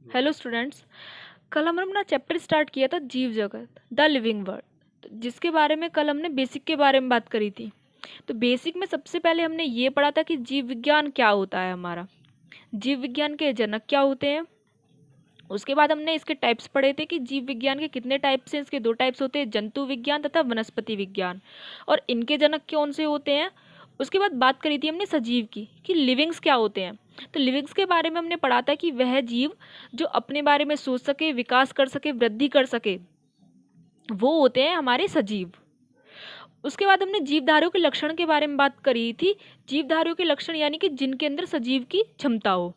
Hello students. कल हमने अपना चैप्टर स्टार्ट किया था जीव जगत द लिविंग वर्ल्ड, जिसके बारे में कल हमने बेसिक के बारे में बात करी थी। तो बेसिक में सबसे पहले हमने ये पढ़ा था कि जीव विज्ञान क्या होता है, हमारा जीव विज्ञान के जनक क्या होते हैं। उसके बाद हमने इसके टाइप्स पढ़े थे कि जीव विज्ञान के कितने टाइप्स हैं। इसके दो टाइप्स होते हैं, जंतु विज्ञान तथा वनस्पति विज्ञान, और इनके जनक कौन से होते हैं। उसके बाद बात करी थी हमने सजीव की कि लिविंग्स क्या होते हैं। तो लिविंग्स के बारे में हमने पढ़ा था कि वह जीव जो अपने बारे में सोच सके, विकास कर सके, वृद्धि कर सके, वो होते हैं हमारे सजीव। उसके बाद हमने जीवधारियों के लक्षण के बारे में बात करी थी। जीवधारियों के लक्षण यानी कि जिनके अंदर सजीव की क्षमता हो।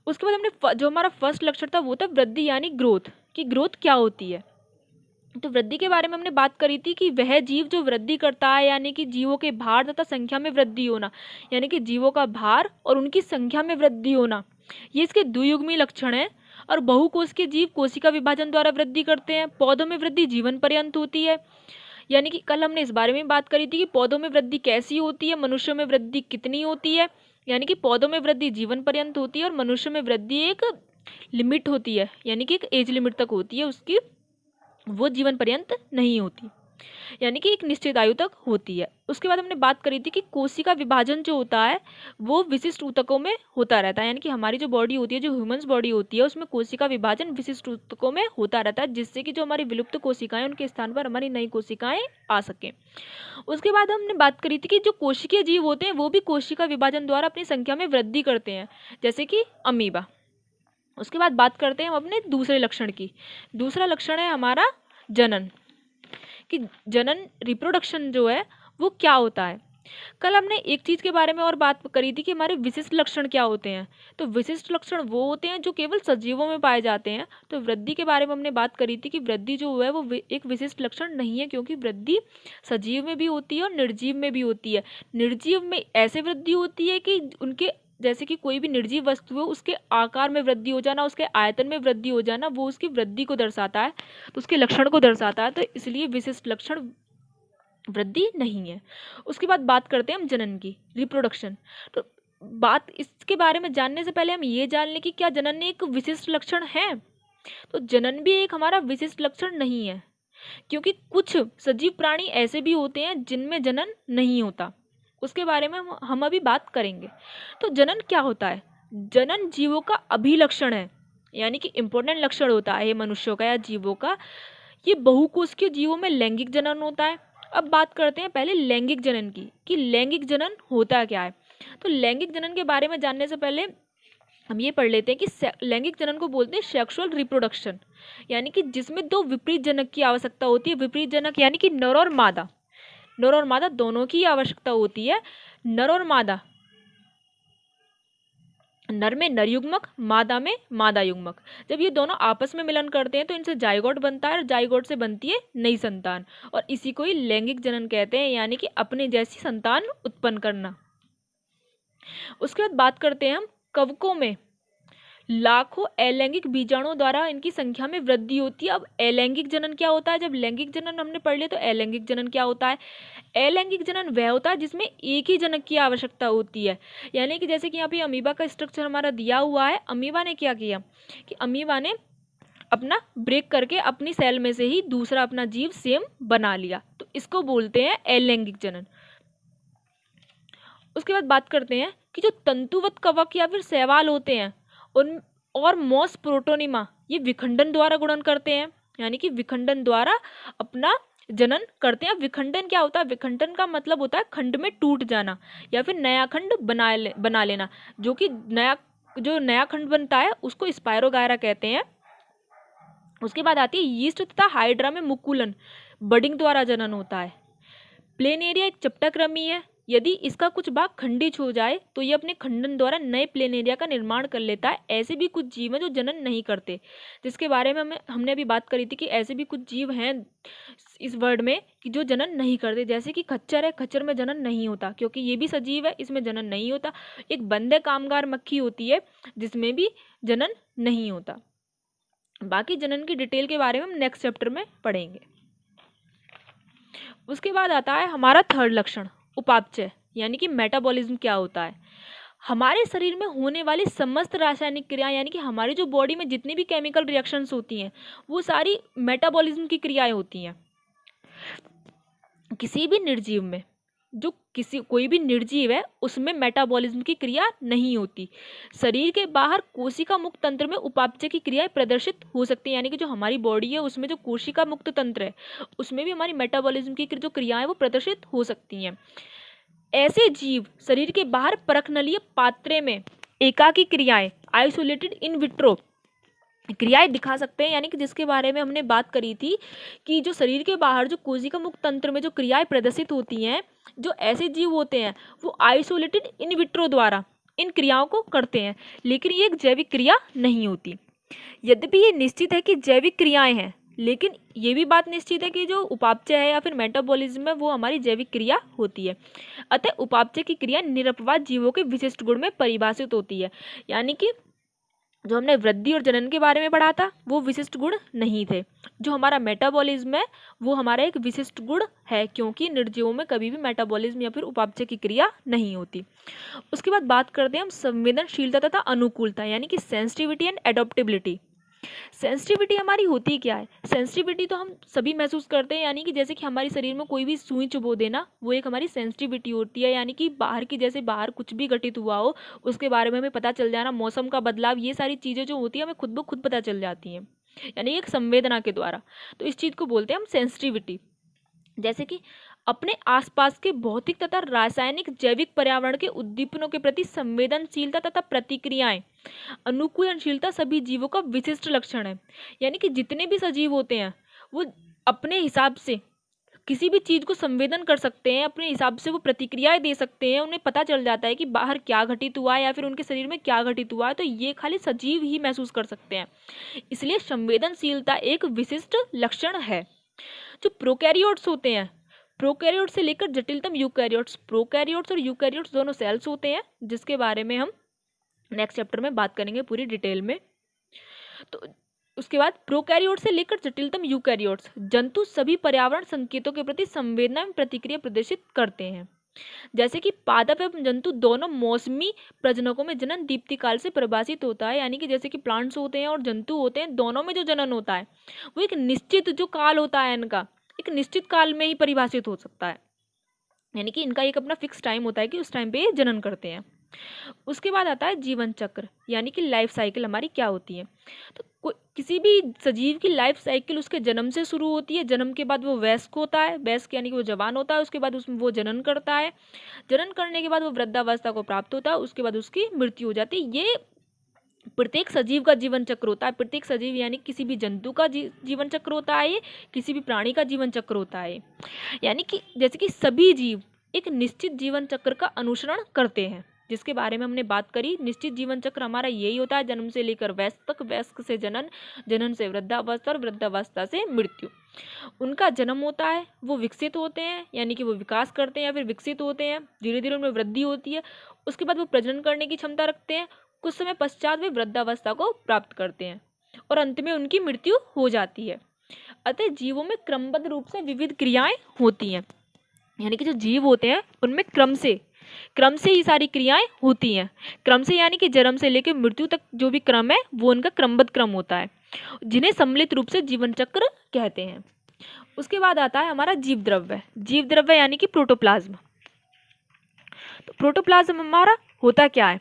उसके बाद हमने जो हमारा फर्स्ट लक्षण था वो था वृद्धि यानी ग्रोथ, कि ग्रोथ क्या होती है। तो वृद्धि के बारे में हमने बात करी थी कि वह जीव जो वृद्धि करता है, यानी कि जीवों के भार तथा संख्या में वृद्धि होना, यानी कि जीवों का भार और उनकी संख्या में वृद्धि होना, ये इसके द्वियुग्मी लक्षण है। और बहुकोश के जीव कोशिका विभाजन द्वारा वृद्धि करते हैं। पौधों में वृद्धि जीवन पर्यंत होती है, यानी कि कल हमने इस बारे में बात करी थी कि पौधों में वृद्धि कैसी होती है, मनुष्यों में वृद्धि कितनी होती है। यानी कि पौधों में वृद्धि जीवन पर्यंत होती है और मनुष्य में वृद्धि एक लिमिट होती है, यानी कि एक एज लिमिट तक होती है उसकी, वो जीवन पर्यंत नहीं होती, यानी कि एक निश्चित आयु तक होती है। उसके बाद हमने बात करी थी कि कोशिका विभाजन जो होता है वो विशिष्ट ऊतकों में होता रहता है, यानी कि हमारी जो बॉडी होती है, जो ह्यूमंस बॉडी होती है, उसमें कोशिका विभाजन विशिष्ट ऊतकों में होता रहता है, जिससे कि जो हमारी विलुप्त कोशिकाएं उनके स्थान पर हमारी नई कोशिकाएं आ सकें। उसके बाद हमने बात करी थी कि जो कोशिकीय जीव होते हैं वो भी कोशिका विभाजन द्वारा अपनी संख्या में वृद्धि करते हैं, जैसे कि अमीबा। उसके बाद बात करते हैं हम अपने दूसरे लक्षण की। दूसरा लक्षण है हमारा जनन, कि जनन रिप्रोडक्शन जो है वो क्या होता है। कल हमने एक चीज के बारे में और बात करी थी कि हमारे विशिष्ट लक्षण क्या होते हैं। तो विशिष्ट लक्षण वो होते हैं जो केवल सजीवों में पाए जाते हैं। तो वृद्धि के बारे में हमने बात करी थी कि वृद्धि जो है वो एक विशिष्ट लक्षण नहीं है, क्योंकि वृद्धि सजीव में भी होती है और निर्जीव में भी होती है। निर्जीव में ऐसे वृद्धि होती है कि उनके, जैसे कि कोई भी निर्जीव वस्तु है उसके आकार में वृद्धि हो जाना, उसके आयतन में वृद्धि हो जाना, वो उसकी वृद्धि को दर्शाता है, तो उसके लक्षण को दर्शाता है। तो इसलिए विशिष्ट लक्षण वृद्धि नहीं है। उसके बाद बात करते हैं हम जनन की, रिप्रोडक्शन। तो बात इसके बारे में जानने से पहले हम ये जान लें कि क्या जनन एक विशिष्ट लक्षण है। तो जनन भी एक हमारा विशिष्ट लक्षण नहीं है, क्योंकि कुछ सजीव प्राणी ऐसे भी होते हैं जिनमें जनन नहीं होता। उसके बारे में हम अभी बात करेंगे। तो जनन क्या होता है। जनन जीवों का अभिलक्षण है, यानी कि इंपॉर्टेंट लक्षण होता है मनुष्यों का या जीवों का। ये बहुकोशिकीय जीवों में लैंगिक जनन होता है। अब बात करते हैं पहले लैंगिक जनन की, कि लैंगिक जनन होता क्या है। तो लैंगिक जनन के बारे में जानने से पहले हम ये पढ़ लेते हैं कि लैंगिक जनन को बोलते हैं सेक्सुअल रिप्रोडक्शन, यानी कि जिसमें दो विपरीत जनक की आवश्यकता होती है। विपरीत जनक यानी कि नर और मादा, नर और मादा दोनों की आवश्यकता होती है। नर और मादा, नर में नर युग्मक, मादा में मादा युग्मक, जब ये दोनों आपस में मिलन करते हैं तो इनसे जाइगोट बनता है और जाइगोट से बनती है नई संतान, और इसी को ही लैंगिक जनन कहते हैं, यानी कि अपने जैसी संतान उत्पन्न करना। उसके बाद बात करते हैं हम कवकों में लाखों अलैंगिक बीजाणुओं द्वारा इनकी संख्या में वृद्धि होती है। अब अलैंगिक जनन क्या होता है, जब लैंगिक जनन हमने पढ़ लिया तो अलैंगिक जनन क्या होता है। अलैंगिक जनन वह होता है जिसमें एक ही जनक की आवश्यकता होती है, यानी कि जैसे कि यहाँ पे अमीबा का स्ट्रक्चर हमारा दिया हुआ है। अमीबा ने क्या किया कि अमीबा ने अपना ब्रेक करके अपनी सेल में से ही दूसरा अपना जीव सेम बना लिया, तो इसको बोलते हैं अलैंगिक जनन। उसके बाद बात करते हैं कि जो तंतुवत कवक या फिर शैवाल होते हैं उन और मॉस प्रोटोनिमा, ये विखंडन द्वारा गुणन करते हैं, यानी कि विखंडन द्वारा अपना जनन करते हैं। विखंडन क्या होता है, विखंडन का मतलब होता है खंड में टूट जाना या फिर नया खंड बना लेना। जो कि जो नया खंड बनता है उसको स्पायरोगायरा कहते हैं। उसके बाद आती है यीस्ट तथा हाइड्रा में मुकुलन, बडिंग द्वारा जनन होता है। प्लेनेरिया एक चपटाक्रमी है, यदि इसका कुछ भाग खंडित हो जाए तो ये अपने खंडन द्वारा नए प्लेनेरिया का निर्माण कर लेता है। ऐसे भी कुछ जीव हैं जो जनन नहीं करते, जिसके बारे में हमने अभी बात करी थी कि ऐसे भी कुछ जीव हैं इस वर्ड में कि जो जनन नहीं करते, जैसे कि खच्चर है, खच्चर में जनन नहीं होता क्योंकि ये भी सजीव है, इसमें जनन नहीं होता। एक बंदे कामगार मक्खी होती है जिसमें भी जनन नहीं होता। बाकी जनन की डिटेल के बारे में हम नेक्स्ट चैप्टर में पढ़ेंगे। उसके बाद आता है हमारा थर्ड लक्षण, उपापचय, यानी कि मेटाबॉलिज्म क्या होता है। हमारे शरीर में होने वाली समस्त रासायनिक क्रियाएं, यानी कि हमारी जो बॉडी में जितनी भी केमिकल रिएक्शंस होती हैं वो सारी मेटाबॉलिज्म की क्रियाएं होती हैं। किसी भी निर्जीव में, जो कोई भी निर्जीव है उसमें मेटाबॉलिज्म की क्रिया नहीं होती। शरीर के बाहर कोशिका मुक्त तंत्र में उपापचय की क्रियाएं प्रदर्शित हो सकती है, यानी कि जो हमारी बॉडी है उसमें जो कोशिका मुक्त तंत्र है उसमें भी हमारी मेटाबॉलिज्म की जो क्रियाएं वो प्रदर्शित हो सकती हैं। ऐसे जीव शरीर के बाहर परखनलीय पात्रे में एकाकी क्रियाएं, आइसोलेटेड इन विट्रो क्रियाएं दिखा सकते हैं, यानी कि जिसके बारे में हमने बात करी थी कि जो शरीर के बाहर जो कोशिका मुक्त तंत्र में जो क्रियाएं प्रदर्शित होती हैं, जो ऐसे जीव होते हैं वो आइसोलेटेड इन विट्रो द्वारा इन क्रियाओं को करते हैं, लेकिन ये एक जैविक क्रिया नहीं होती। यद्यपि ये निश्चित है कि जैविक क्रियाएं हैं, लेकिन ये भी बात निश्चित है कि जो उपापचय है या फिर मेटाबॉलिज्म है वो हमारी जैविक क्रिया होती है। अतः उपापचय की क्रिया निरपवाद जीवों के विशिष्ट गुण में परिभाषित होती है, यानी कि जो हमने वृद्धि और जनन के बारे में पढ़ा था वो विशिष्ट गुण नहीं थे। जो हमारा मेटाबॉलिज्म है वो हमारा एक विशिष्ट गुण है, क्योंकि निर्जीवों में कभी भी मेटाबॉलिज्म या फिर उपापचय की क्रिया नहीं होती। उसके बाद बात करते हैं हम संवेदनशीलता तथा अनुकूलता, यानी कि सेंसिटिविटी एंड एडॉप्टेबिलिटी। सेंसिटिविटी हमारी होती क्या है? सेंसिटिविटी तो हम सभी महसूस करते हैं, यानी कि जैसे कि हमारे शरीर में कोई भी सुई चुभो देना वो एक हमारी सेंसिटिविटी होती है, यानी कि बाहर की, जैसे बाहर कुछ भी घटित हुआ हो उसके बारे में हमें पता चल जाना, मौसम का बदलाव, ये सारी चीज़ें जो होती है हमें खुद ब खुद पता चल जाती हैं, यानी एक संवेदना के द्वारा। तो इस चीज़ को बोलते हैं हम सेंसिटिविटी। जैसे कि अपने आसपास के भौतिक तथा रासायनिक जैविक पर्यावरण के उद्दीपनों के प्रति संवेदनशीलता तथा प्रतिक्रियाएं, अनुकूलनशीलता सभी जीवों का विशिष्ट लक्षण है। यानी कि जितने भी सजीव होते हैं वो अपने हिसाब से किसी भी चीज़ को संवेदन कर सकते हैं, अपने हिसाब से वो प्रतिक्रियाएं दे सकते हैं, उन्हें पता चल जाता है कि बाहर क्या घटित हुआ है या फिर उनके शरीर में क्या घटित हुआ है, तो ये खाली सजीव ही महसूस कर सकते हैं। इसलिए संवेदनशीलता एक विशिष्ट लक्षण है। जो प्रोकैरियोट्स होते हैं, प्रोकैरियोट से लेकर जटिलतम यूकैरियोट्स, प्रोकैरियोट्स और यूकैरियोट्स दोनों सेल्स होते हैं, जिसके बारे में हम नेक्स्ट चैप्टर में बात करेंगे पूरी डिटेल में। तो उसके बाद प्रोकैरियोट से लेकर जटिलतम यूकैरियोट्स, जंतु सभी पर्यावरण संकेतों के प्रति संवेदना एवं प्रतिक्रिया प्रदर्शित करते हैं। जैसे कि पादप एवं जंतु दोनों मौसमी प्रजनकों में जनन दीप्ति काल से प्रभावित होता है, यानी कि जैसे कि प्लांट्स होते हैं और जंतु होते हैं, दोनों में जो जनन होता है वो एक निश्चित जो काल होता है इनका, एक निश्चित काल में ही परिभाषित हो सकता है, यानी कि इनका एक अपना फिक्स टाइम होता है कि उस टाइम पे ये जनन करते हैं। उसके बाद आता है जीवन चक्र, यानी कि लाइफ साइकिल हमारी क्या होती है। तो किसी भी सजीव की लाइफ साइकिल उसके जन्म से शुरू होती है, जन्म के बाद वो वयस्क होता है, वयस्क यानी कि वो जवान होता है, उसके बाद उसमें वो जनन करता है, जनन करने के बाद वो वृद्धावस्था को प्राप्त होता है, उसके बाद उसकी मृत्यु हो जाती है। ये प्रत्येक सजीव का जीवन चक्र होता है। प्रत्येक सजीव यानी किसी भी जंतु का जीवन चक्र होता है, ये किसी भी प्राणी का जीवन चक्र होता है, यानी कि जैसे कि सभी जीव एक निश्चित जीवन चक्र का अनुसरण करते हैं, जिसके बारे में हमने बात करी। निश्चित जीवन चक्र हमारा यही होता है, जन्म से लेकर वयस्क तक, वयस्क से जनन, जनन से वृद्धावस्था और वृद्धावस्था से मृत्यु। उनका जन्म होता है, वो विकसित होते हैं, यानी कि वो विकास करते हैं या फिर विकसित होते हैं, धीरे धीरे उनमें वृद्धि होती है, उसके बाद वो प्रजनन करने की क्षमता रखते हैं, कुछ समय पश्चात वे वृद्धावस्था को प्राप्त करते हैं और अंत में उनकी मृत्यु हो जाती है। अतः जीवों में क्रमबद्ध रूप से विविध क्रियाएं होती हैं, यानी कि जो जीव होते हैं उनमें क्रम से ही सारी क्रियाएं होती हैं। क्रम से यानी कि जन्म से लेकर मृत्यु तक जो भी क्रम है वो उनका क्रमबद्ध क्रम होता है, जिन्हें सम्मिलित रूप से जीवन चक्र कहते हैं। उसके बाद आता है हमारा जीव द्रव्य यानी कि प्रोटोप्लाज्म। तो प्रोटोप्लाज्म हमारा होता क्या है?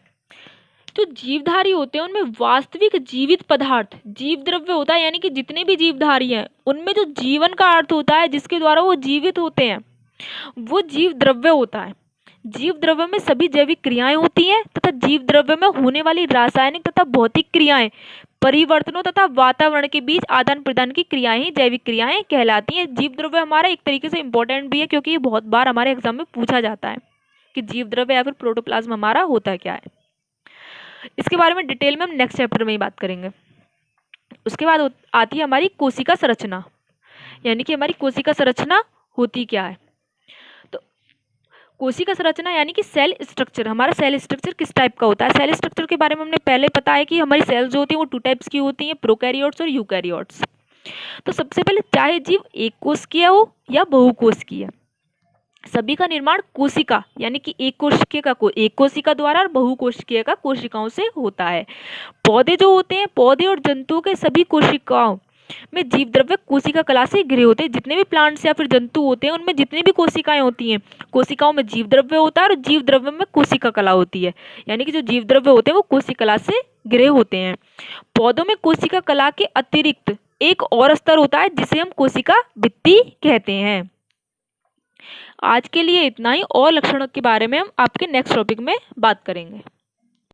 जो जीवधारी होते हैं उनमें वास्तविक जीवित पदार्थ जीव द्रव्य होता है, यानी कि जितने भी जीवधारी हैं उनमें जो जीवन का अर्थ होता है, जिसके द्वारा वो जीवित होते हैं, वो जीव द्रव्य होता है। जीव द्रव्य में सभी जैविक क्रियाएं होती हैं तथा जीव द्रव्य में होने वाली रासायनिक तथा भौतिक क्रियाएं, परिवर्तनों तथा वातावरण के बीच आदान प्रदान की क्रियाएं ही जैविक क्रियाएं कहलाती हैं। जीव द्रव्य हमारा एक तरीके से इंपॉर्टेंट भी है, क्योंकि ये बहुत बार हमारे एग्जाम में पूछा जाता है कि जीव द्रव्य या फिर प्रोटोप्लाज्म हमारा होता क्या है। इसके बारे में डिटेल में हम नेक्स्ट चैप्टर में ही बात करेंगे। उसके बाद आती है हमारी कोशिका संरचना, यानी कि हमारी कोशिका संरचना होती क्या है। तो कोशिका संरचना यानी कि सेल स्ट्रक्चर, हमारा सेल स्ट्रक्चर किस टाइप का होता है। सेल स्ट्रक्चर के बारे में हमने पहले पता है कि हमारी सेल्स जो होती हैं वो 2 टाइप्स की होती हैं, प्रोकैरियोट्स और यूकैरियोट्स। तो सबसे पहले चाहे जीव एक कोश की हो या बहुकोश की है, सभी का निर्माण कोशिका यानी कि एक कोशिका द्वारा और बहुकोशिकीय का कोशिकाओं से होता है। पौधे जो होते हैं, पौधे और जंतुओं के सभी कोशिकाओं में जीव द्रव्य कोशिका कला से घिरे होते हैं। जितने भी प्लांट्स या फिर जंतु होते हैं उनमें जितनी भी कोशिकाएं होती हैं, कोशिकाओं में जीव द्रव्य होता है और जीव द्रव्य में कोशिका कला होती है। यानी कि जो जीव द्रव्य होते हैं वो कोशिका कला से घिरे होते हैं। पौधों में कोशिका कला के अतिरिक्त एक और स्तर होता है जिसे हम कोशिका भित्ति कहते हैं। आज के लिए इतना ही, और लक्षणों के बारे में हम आपके नेक्स्ट टॉपिक में बात करेंगे।